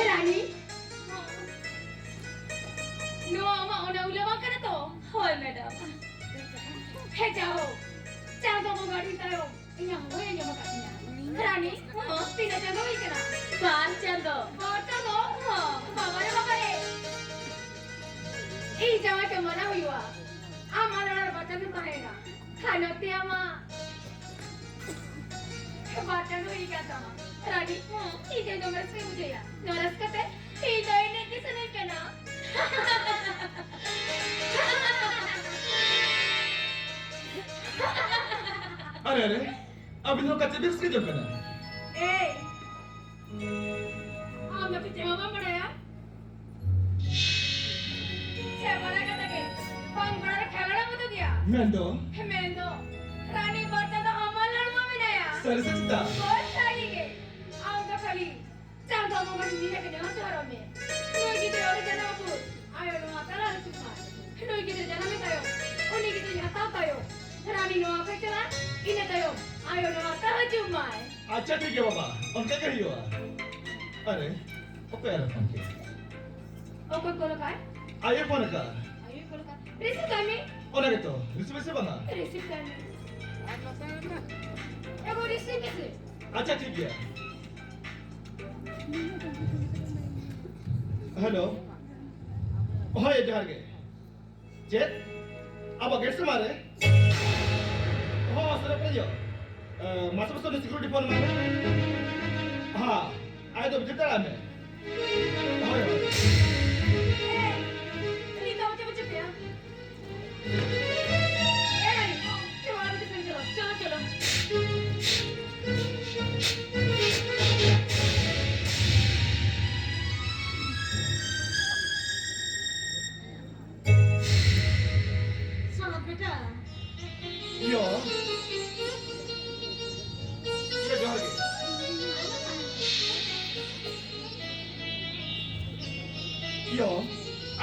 रानी no आमा ओना उलेवा करे तो होय मैडम हे जाओ चांदो बगाड़ी तायो इया होय इया बगाड़ी रानी तीन चांदो ही कना पांच चांदो हां बाबा रे ई जावा के मना हुईवा आमारा बच्चा तो कहेगा खाना ते आमा बाटा नो ही क्या था रानी ठीक है नमस्ते से मुझे या नमस्ते ठीक है ने किसे नहीं कहना अरे अरे अभी तो कच्चे बिस्किट के जो कहना ए मैं पीछे हवा पड़ाया छह बड़ा का तके पांच बड़ा खेलड़ा मत गया मेंदो रानी बच्चा तो हमारा लड़वा में नया सर सच्चा बहुत सारी के आओ तो खाली चांद बाबू बड़ी नीचे के जहाँ चोरों में कोई किधर और जना को आयो नो आता ला चुका कोई किधर जना में तायो उन्हीं किधर यहाँ तायो रानी नो आपे चला इन्हें तायो आयो नो आता है जुम्माए अच्छा ठीक है बाबा उनके कहीं हुआ अरे ओके यार फोन के ओके कोलो काय आये फोन का रिसीव करने ओना के तो रिसीव से बना रिसीव करने एगो रिसीव कैसे अच्छा ठीक है हेलो ओए जहर के जेट अब गेट से मारे हो सर पे जो मास्टर तो सिक्योरिटी फोन मारे हां आए तो भीतर आ मैं होय यो ये जहर के यो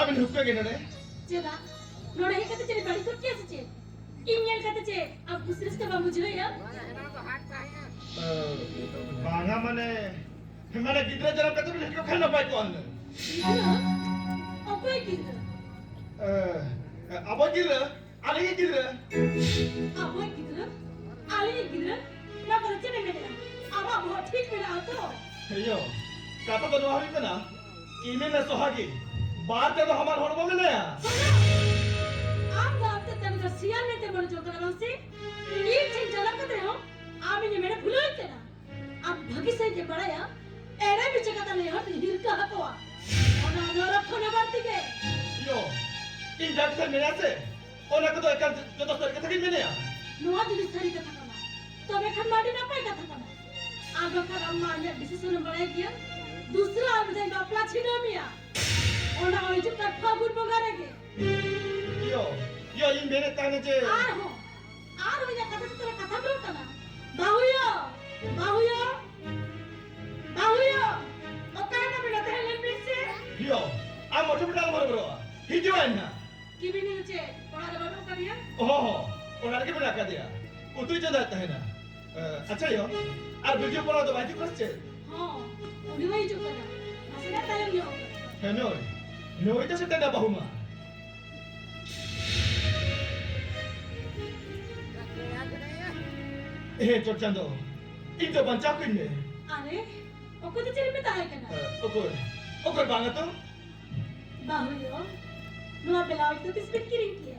अब नुक्के के नडे चला नोड़े ही कहते चले बड़ी तो कैसे चे इंजन कहते चे अब दूसरे से बाबू जो या बांगा मने हमारे कितने जन्म का तो लेके खाना पाए कौन अब कोई किधर अब किधर आले किधर अब कोई किधर आले किधर ना कर चले मेरे अब बहुत ठीक मिला तो यो काता तो नवाही पे ना कीमे न सोहागी बात तो हमार होड़वा में नया आप गाँव तक तब तो सियाल में ते बड़े जोकर वालों से ये चीज जला करते हो आप इन्हें मेरे भूलो ही तेरा अब भगी से ये बड़ा या एरे भी जगह तले हट हिल का हकवा और ना नौरव खोने बांधती के यो इन जाग से मेरा से और ना तो एक जो तो सर के थकी में नया नौआ दिली सारी कथा करना तो मैं खंबाड़ी ना पाए कथा करना आगे का अम्मा ने डिसीजन बनाया किया दूसरा आप बताएं बापला छिना मिया और ना वही जो कट्ठा गुड़ बगारे के यो इन मेरे ताने जे आर हो या कथा तो तेरा कथा बोलता ना बाहुया और काय ना मिला तेरे लिए से यो आ मोटे बिटाल मर बरो ही जो है ना की भी नहीं चे पढ़ा ले बनो करिया ओहो और के बना कर दिया वो तू जो जाता है ना अच्छा यो आ वीडियो बना दो भाई को से हां उन्हीं वही जो करा असला तायो यो है no itu sedang apa huma Chorchando itu bancakin ne अरे ओको तो चल में ताए करना ओकर बांगा तो बाहुयो नुआ ब्लाउज तो किस बिट की रही है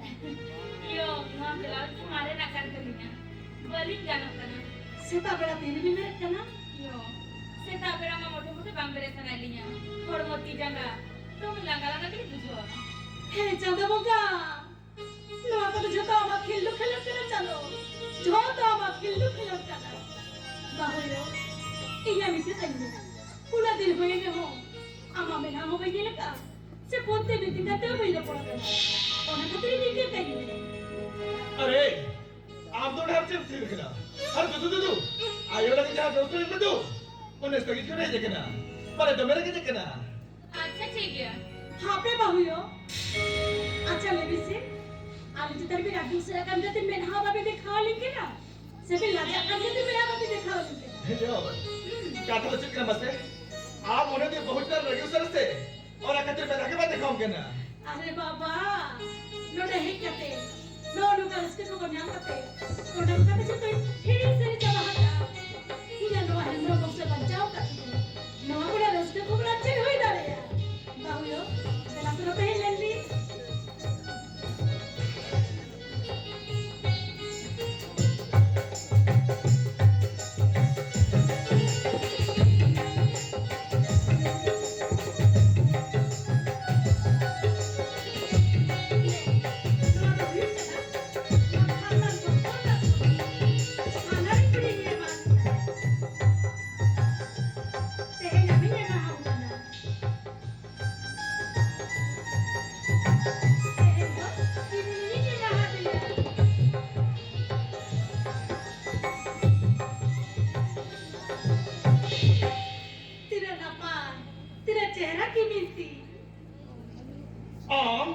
यो नुआ ब्लाउज तुम्हारे ना कर करिया बलिंग जाना करना सेता बड़ा तेरे भी मेरे करना यो सेता बड़ा मा मोटे मोटे बांगरे सना लिया थोड़ मोती जंगा तुम लंगा लंगा के बुझो हे चंदा बोगा नुआ को तो जता हम खेल कर चलो जो तो हम खेल कर बाहुयो iya bisa saja pula dil hoye ho ama me na ho bege leka se ponte me tinda te bege pora ona khatri ni ke kai अरे आप तो ढाब से फिर करा हर दू आयो लगे जहां दोस्त ने दू उन्हें स्थगित क्यों नहीं देखना पर तो मेरे के देखना अच्छा ठीक है हां पे बाहुयो अच्छा लेबी से आली जितर भी राजू से काम देते में ना बाबे देखा लेंगे ना से भी लाजा काम देते में बाबे देखा लेंगे यो क्या तो चिकन बस है आप उन्हें तो बहुत डर चे बेटा के बात दिखाऊं क्या ना अरे बाबा नोडे हे कते नोडू का इसके को न्याम कते नोडू का तो तो हिड़ी से चला हटा हिना नो है नो बक्से बचाओ कते नो बड़ा रस्ते को बड़ा अच्छे होई डाले यार बाहुयो तेरा तो हे लेली आम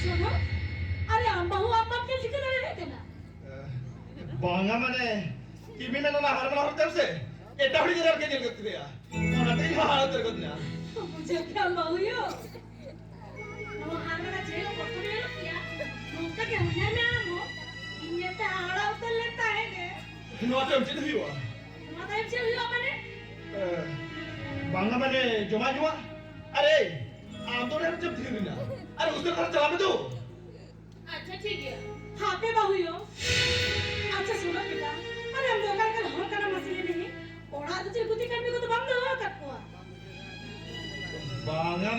सुनो अरे हम बहु आप के लिखे रहे थे ना बांगा मने किमी में ना हार बना होते से एटा हुई जरा के जेल करते या और अतरी हार तेरे को ना मुझे क्या बहुयो नो हारना जेल पकड़े क्या मुका के होने में आमो ये तो हाड़ा उतर लेता है ने नो तो हमसे नहीं हुआ माता हमसे हुआ माने बांगा मने जुमा जुमा अरे आम तो नहीं जब थी ना अरे उसके घर चला में दो अच्छा ठीक है हाँ पे बहुयो अच्छा सुनो बेटा अरे हम दोकान का हर करना मसले नहीं ओड़ा तो जे गुती करने को तो बंद हो कटवा बांगा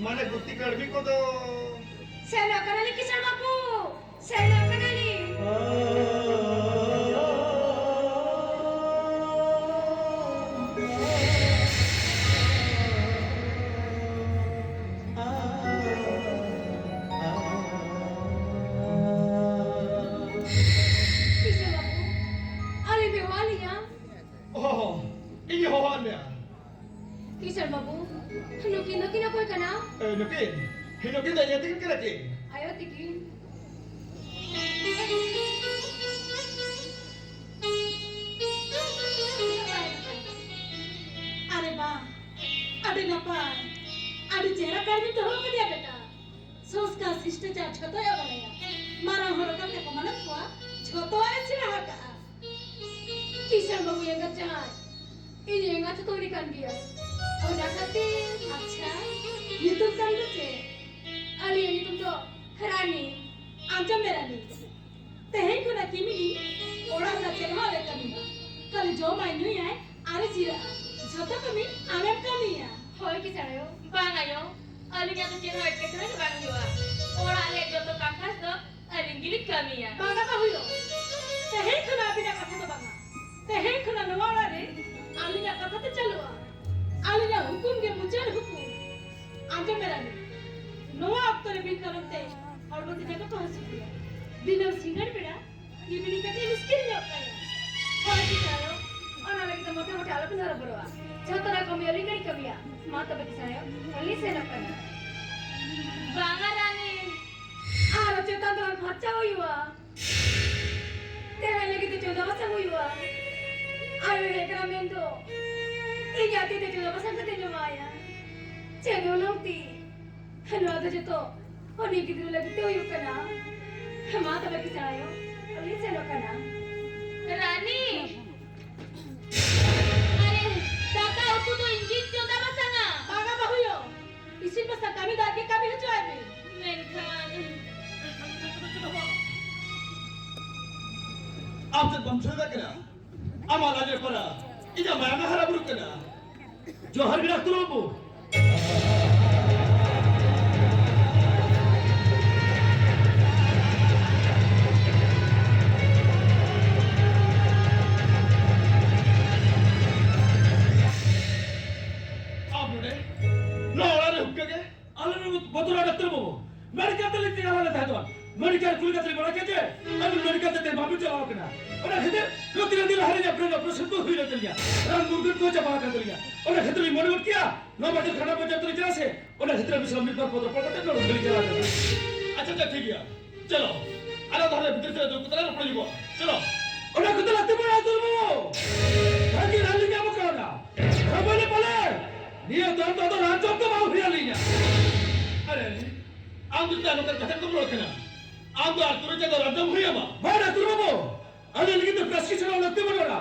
मने गुत्ती करबी को तो सेना करले किसान बापू सेना करले किसान बापू अरे बेवालिया ओह ये हो ना किसान बापू नुकी नुकी ना कोई कना Hinokin dah jadi kan lagi. ayo tiki अरे वाह अरे नपाय अरे चेहरा कर भी तो हो गया बेटा सोच का शिष्टाचार छोतो या बनाया मारा होरो का को मनत को छोतो ऐसे रहा का किशन बाबू ये गच्चा ये येंगा तो तोड़ी कर दिया और जाते अच्छा ये तो समझ से अरे ये तुम तो हरानी आंचम मेरा नहीं तेहे को ना किमी ओड़ा ना चेहरा ले कमी कल जो मायनू है अरे जीरा छोटा कमी आमें कमी है होय की सायो बांगायो अलिnya तो चेहरा एक तरह के बांगियो ओड़ा ले जो तो काकास तो अलिंगिली कमी है बांगा का हुयो तेहे को ना बिना कथा तो बांगा तेहे को ना नवाड़ा रे अलिnya कथा तो चलवा अलिnya हुकुम के मुचर हुकुम आंचम मेरा नहीं नवा अक्तरे भी करते और बोलते जगह तो हंसी दिया दिनों सिंगर बेड़ा ये भी नहीं कहते मुश्किल नहीं होता है और की सायो और ना लगे तो मोटे मोटे आलोक नर बड़वा छोटा ना कमी अली नहीं कमिया मां तो बकी सायो अली से न करना बांगा रानी आरो चेता तो खर्चा हुई हुआ तेरे लगे तो 14 वर्ष हुई हुआ आयो एकरा में तो ये जाती तो 14 वर्ष का दिन आया चलो लोती हनो तो जो होनी की दिन लगते हो यू करना मां तो बकी सायो अली से न करना रानी अरे काका तू तो इंगित 14 बसंगा बागा बहुयो इसी पर सकामी दागे का भी हो जाए मेरी खान आप जब बमछोदा करा अमाल आजे परा इजा मायना हरा बुरु करा जो हर गिरा तुरोबो बतुरा डॉक्टर बाबू मेडिकल तो लिखते वाला था तो मेडिकल कुल का बड़ा कहते हैं अब मेडिकल तो तेरे बाबू चलाओ करना और कहते लो तीन दिन हरे अपने ऑपरेशन तो हुई रहती है राम दुर्गत को जमा कर दिया और कहते मन मत किया नो बजे खाना बजे तो इतना से और कहते विश्राम मिल पर पत्र पकड़ते नो गली चला देना अच्छा अच्छा ठीक है चलो Ada tahu ada betul tu kita nak pergi juga. Celo. Ona kita latih mana tu mau? Lagi rally ni apa kau nak? Kau boleh boleh. Dia tu rancang tu mau rally nya. Ada ni. Aku tu nak kata tu boleh kena. Aku atur je tu rancang huya ba. Mana tu mau? Ada lagi tu prescription orang latih mana?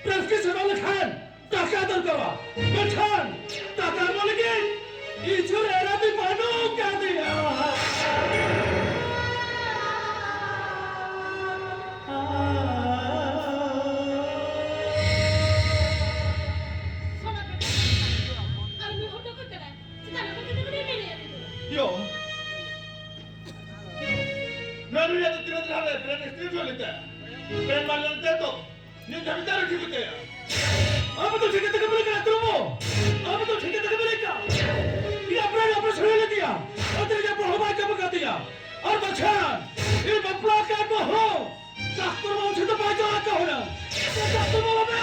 Prescription orang khan. Taka tu kau. Khan. Taka mau lagi. Itu era di mana kau dia? Yo. Nalu ya tu tidak ada, brand spiritual itu. Brand malam itu. Ni kami tahu ठीक होते हैं. अब तो ठीक है तक बोले क्या तुम? अब तो ठीक है तक बोले क्या? ये अपने छोड़ ले दिया. और तेरे जब बहुबार जब कर दिया. और बच्चन, ये बपला क्या तो हो? डॉक्टर में उठे तो बाजू आता हो ना. डॉक्टर में बाबा.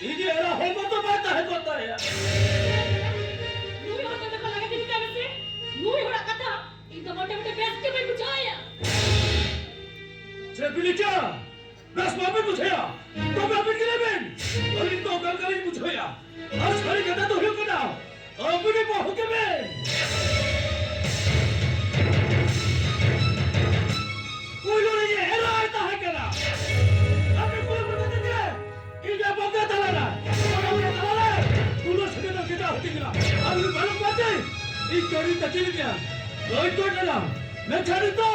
ये era हो तो बात है करता है. Nui hoto ko lagi din kami si. Nui hora kata. Ito mote best ke buchaya. 제 빌리자. बस मामे पूछया. तो मैं भी गिरे में. और इनको गलगली पूछया. और सारी कहता तो हिल करना. अब भी बहुत के में. कोई लोग ये हेरा आता है क्या? अबे कोई बता दे. ये बंदा तलाला. और तलाला. तू लोग सके तो कितना होती गिरा. अब ये मालूम बात है. ये करी तकील क्या? कोई तो ना. मैं छाड़ी तो.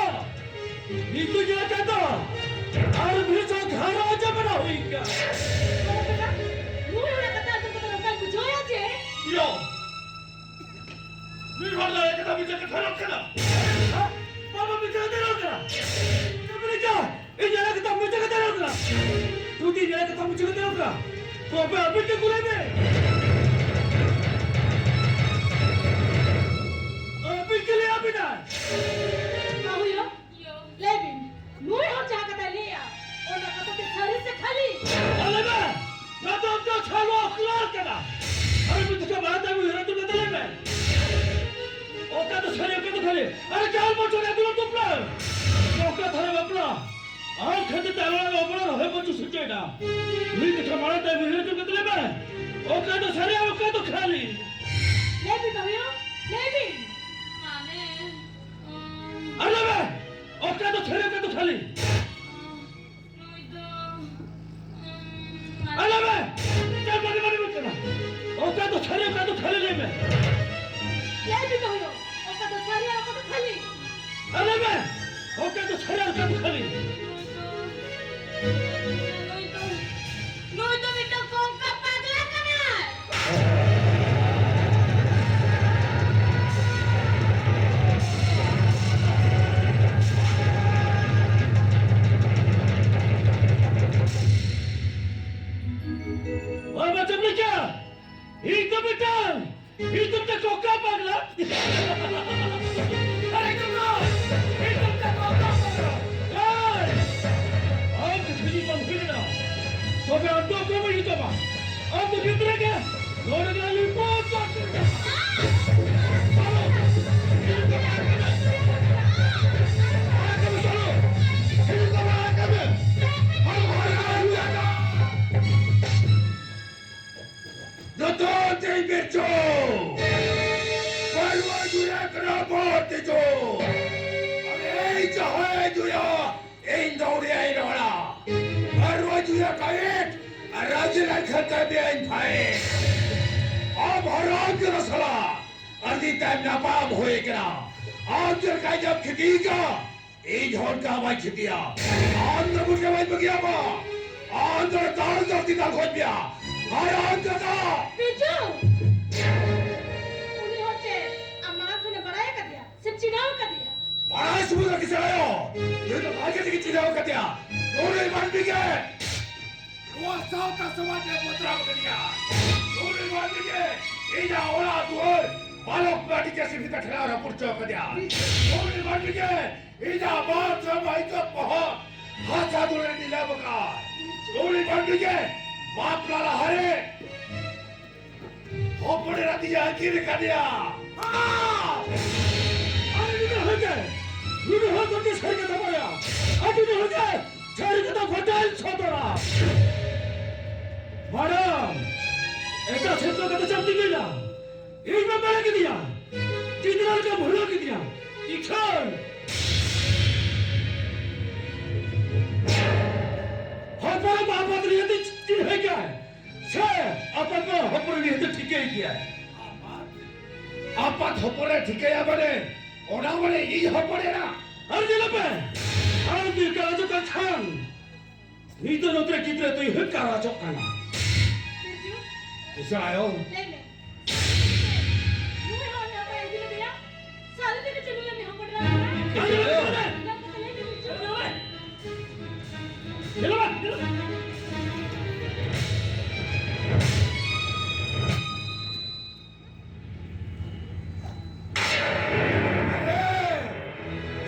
ये तो क्या कहता? और भी जो घर आ जा बना हुई क्या? Nui hora kata tu ko lokal buchaya je. Yo. Ni वाला एक कदम पीछे के ठहरो कना. हाँ? बाबा पीछे के ठहरो कना. तो मैंने क्या? ये जरा के तब पीछे के ठहरो कना. तू ती जरा के तब पीछे के ठहरो कना. तो अबे के गुले में. अबे के लिए अबे ना. Mahuyo, Yo. Levin. Nui ho jaha kata liya. Ona kata ke sari se khali. अरे मैं तो अपना छालो अखलार करा. अरे मुझे क्या बात है मुझे तो बता ले मैं. ओका तो सही ओका तो खाली. अरे क्या बोल चुका तू तो प्ला. ओका थारे बापला. आह खेते ताला में अपना है बच्चों सुचे ना. मुझे क्या मारा था मुझे तो बता ले मैं. ओका तो सही ओका तो खाली. Levin mahuyo, Levin. Mame. अरे मैं ओका तो सही ओका तो खाली. अरे मैं क्या बड़ी बड़ी मत करना. ओका तो खाली ले मैं. Levin mahuyo. Oka to sari oka to khali. अरे मैं ओका तो सही ओका तो खाली. Noi to minta kongka pagla kana. और बच्चों ने क्या? ही तो बेटा, ही तुमने कोका पगला. अरे तुमको, ही तुमने कोका पगला. यार, आप किसी को फिरना. तो मैं अंदर को भी तो बा. अब तो कितने के? लोग ना लिपोट करते. चलो. चलो. Ini kau nak kami. Doutor tem bicho! Vai lá durar que não pode jo! Ei, já é durar! Em dói aí não lá! Vai lá durar cair! A raja não खाता bem pai! अब हराम के रसला! अर्धी time ना पाप होएगा! आज जब का जब खेती का! ये झोंड का हमारी खेतिया! आंध्र बुढ़े हमारी बगिया बा! आंध्र तार जाती तार खोज बिया! हराम का Biju. Uni hoche amara phone baraya ka diya. Sab chinaw ka diya. बड़ा समुद्र किसे आयो ये तो भाग्य की चीज़ हो कतिया दोनों मार भी गए वो साव का समाज ने मुद्रा कर दिया दोनों मार भी गए ये जा ओला दूर बालों पार्टी के सिर्फ तक खिला रहा पुर्चो कर दिया दोनों मार भी गए ये जा बात सब भाई का बहुत हाथ हाथ उड़े नीला बका दोनों मार भी गए बाप लाला हरे हो पड़े राती जा गिर कर दिया अरे लूटे हो गए किस करके दबाया Aku dah lagi. Cari kata fatal saudara. Madam, ऐसा क्षेत्र का तो चलती गई ना। एक में पड़ा के दिया। कितना का भूला के दिया। इखान। हमारा बाबा तो ये चीज है क्या है? छे, अपन को हमारे लिए तो ठीक ही किया है। apa hopore thike ya bane ona bane ei hopore na हर जगह पे हम भी का जो का छान नहीं तो नोत्रे कितने तो ये कारा चौकाना Birju, isa ayo ले। मुझे और यहाँ पर ऐसी लग गया। साले तेरे चलो ले हम पढ़ रहा है। चलो ना तो ले बिरजू। चलो चलो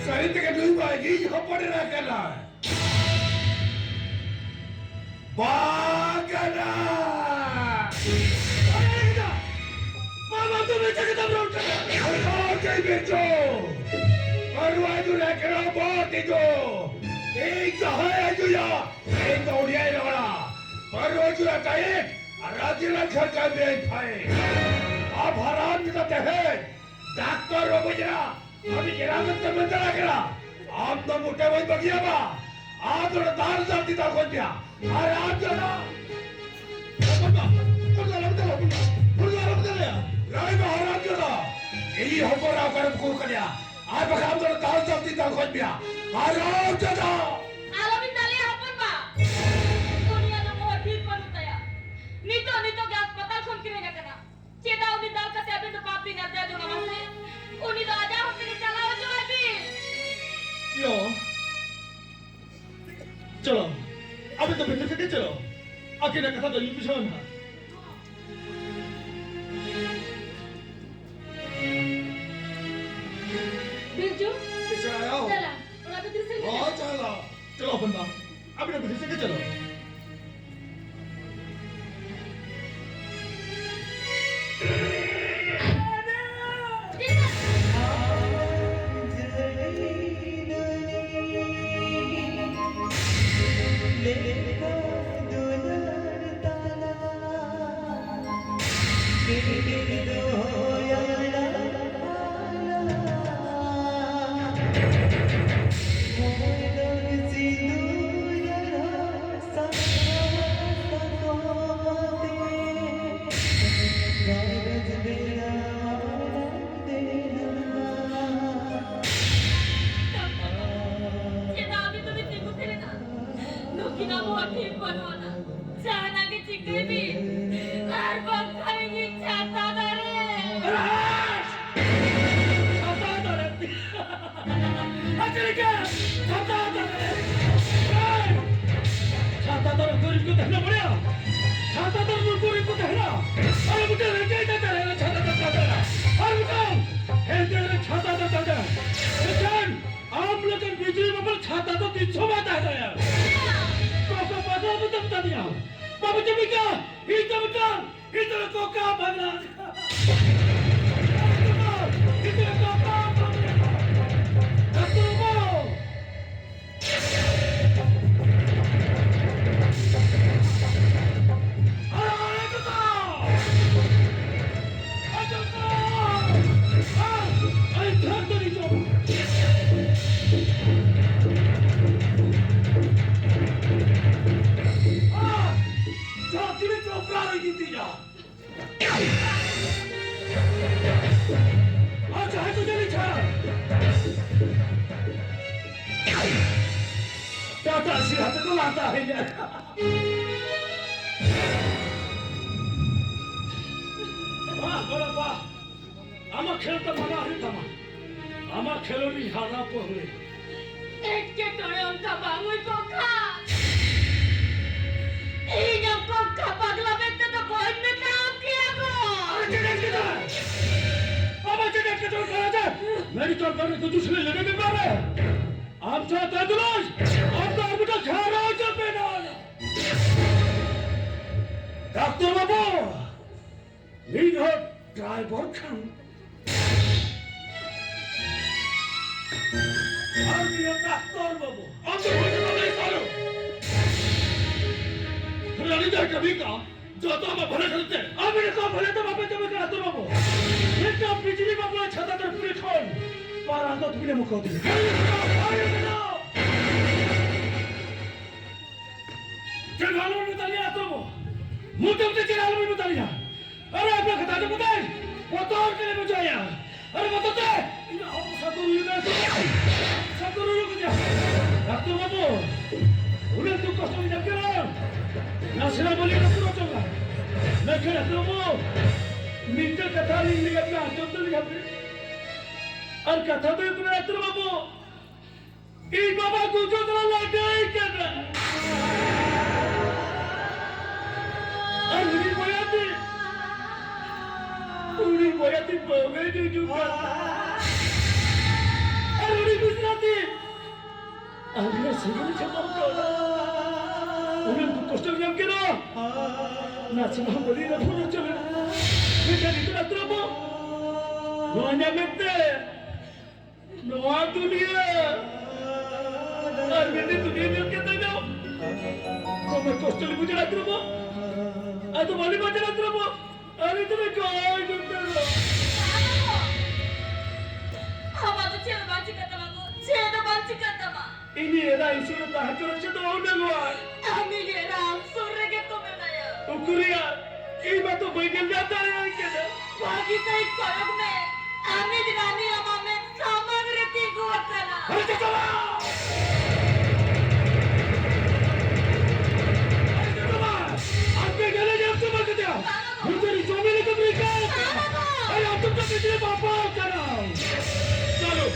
sari teke dui ba ei hopore na kana bagana मामा तो बेचा के दम रोट कर okay becho arwa du na kana bahti jo ei jahaya ju ya ei daudiya na arwa ju na kai arajila kharka be khai ab haram ki tate hai doctor ro bujra abi kiramat ke mandar akra aap to mute bhai bagiya ba aap to dar jati ta khoj gaya are aap jana Rai Maharaj jana ei hopora karam ko kariya aap aap to dar jati ta khoj gaya are aap jana Alam intali hapon ba? Dunia na mo ठीक पर उताया। नीतो के अस्पताल खोल के रहेगा करना। चेता उन्हीं दाल का त्याग तो पापी न त्याग जो नवासे। उन्हीं तो आजा हम तेरे चलाओ जो अभी। यो चलो अभी तो बिंदु से चलो अकेला कथा तो यूं पीछे ना बिरजू, isa ayo चला। और अभी दूसरे के oh chala चलो अपन बात अभी तो बिंदु से चलो चेता अभी तो बिल्कुल कुछ नहीं था। नुकीना बहुत ठीक बनवाना। जाना के चिकने भी। हर वक्त खाएंगी चाहता था रे। छाता दरे अकेले क्या छाता दरे छाता दरे गरीब को देखना पड़ेगा छाता दरे गरीब को देखना अरे मुझे लेके जाता है छाता दरे अरे बताओ है तेरे छाता दरे लेकिन आप लोग बिजली में पर छाता तो 300 बात आ गया कोका बाजा में तब बता दिया बाबू जी क्या इधर कोका बना इधर कोका बना हाथ को लाता है वाह बड़ा वाह আমার খেলতে মানা হই তামা আমার খেলনি হারা পড়লে एक के टोरे उनका बाबू को खा ये पक्का पगला व्यक्ति तो बहुत में काम किया को बाबा जी के तो करा जा मेडिकल करने को दूसरे लेने में मारे आप चाहते हैं दुलाज आप तो अभी तक खा रहे हो जब बेना डॉक्टर बाबू लीड हो ड्राइवर खान ডাক্তার বাবু अंदर होने वाला है सालो रानी दर कभी का जो तो हम भले करते हैं আমি তো ভুলে তো বাপে তুমি ডাক্তার বাবু এটা বিজলি বাবু ছাতা তোর পুরে খন পার আঙ্গ তুমি মুখ দিলে चढ़ालो में तालियां तो मुंह पे चढ़ालो में तालियां अरे आपका खता तो बताए वो तो और के लिए बचाया अरे बताते इन हम सतुरु युग सतुरु युग जा डॉक्टर बाबू उन्हें तू कष्ट में जब करो ना सिरा बोली ना पूरा चला ना खेला तो वो मिंट कथा नहीं लिखा चंद लिखा और कथा तो इतना डॉक्टर बाबू ई बाबा को जो तरह लगा ही करना उड़ी बोयाती बोगे juga उड़ी गुजराती अगला segala cakap kau उन्हें तू कष्ट में क्या ना ना cuma बोली ना पूरा चले बेटा itu nak terapa doanya mete doa dunia और मैंने दुनिया में क्या था तो मैं कष्ट में गुजरा terapa atau balik baca terapa अरे तुम्हें कौन डूबता है? हम तो चेहरा बांची करता मागो, चेहरा बांची करता मा। ini era isu tak hancur itu orang luar. Kami ये राम सूर्य के तुम्हें नया। Ukuria, ini batu bagian jatuh yang kita. बाकी सही कोलग में, आमी दिवानी हमारे सामान रहती गुआर करना। Harus coba. आपके गले जब चुमा के दिया, मुझे रिचोमी ने कभी कहा, अरे आप तुम तो कितने पापा करा? चलो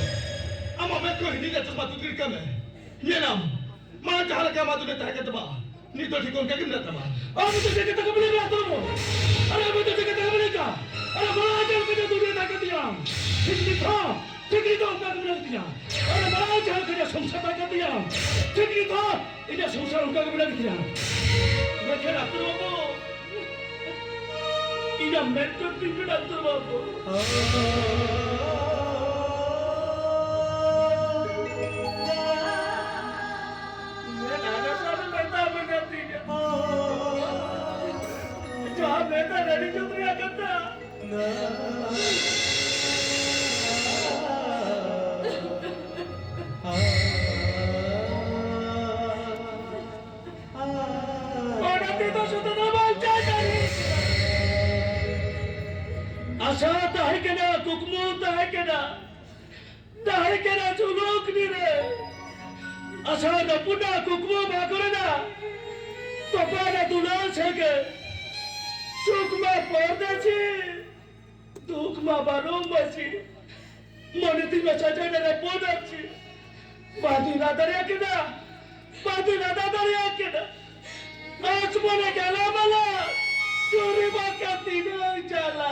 अब मैं कोई नहीं कर सकता तू क्रिकेट में ये नाम मां जहां लगा मां तूने तरह के तबा नहीं तो ठीक हो क्या कितना तबा अब तो जगह तक मिले ना तुम, अरे अब तो जगह तक मिलेगा, अरे बड़ा जल के दूर तक दिया, ठीक नहीं तो उनका मिल दिया, अरे बड़ा जल के संसार तक दिया, ठीक नहीं तो इन्हें संसार उनका मिल दिया, मैं क्या डॉक्टर बाबू इन्हें मेंटल ट्रीटमेंट डॉक्टर बाबू मैं नाना साहब बैठा करती है जहाँ बैठा रेडी चुपड़िया करता Asal tahu kena kukmu tahu kena culuk ni re. Asal dapuna kukmu bakorena. Topada tulang sege. Sukma perdasi. Dukma barong basi. Moniti macaca dari podasi. Batu nada dia kena. Batu nada dia kena. Ansh Mone Galang mala. Juri Bankhan Tinag Jala.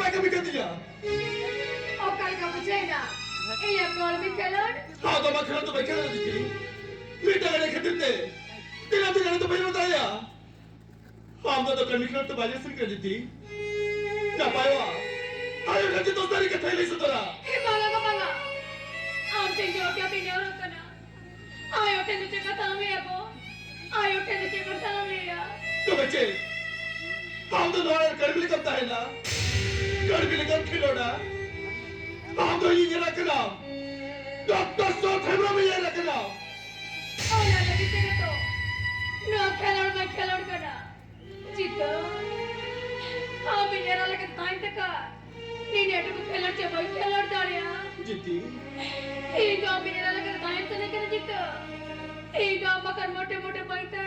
Apa kami katinya? O kali ka buझे ना iya kol bi kelon हाँ तो मखना तो बैठे रहती थी मीठा गले खाते थे तेरा भी गले तो बैठ होता है हम तो कंडीशनर तो बाजे से कर दी थी क्या पाया आयो लगे तो सारी कथाई ले सुतरा he banga ka banga am tinjo kya tinjo rokana ayo tenu che kata me abo ayo tenu che kata me ya तो बच्चे हम तो नॉर्मल कर भी करता है ना कर भी लेकर खिलौना हम तो ये रखना डॉक्टर सो थेबरा में ये रखना ola lagi tenu to no kelon kana jito am inera lagi tain taka ni netu ko kelon che boy kelon dariya जीती Ega minera lagi tain tane kana jito ega makan mote mote baita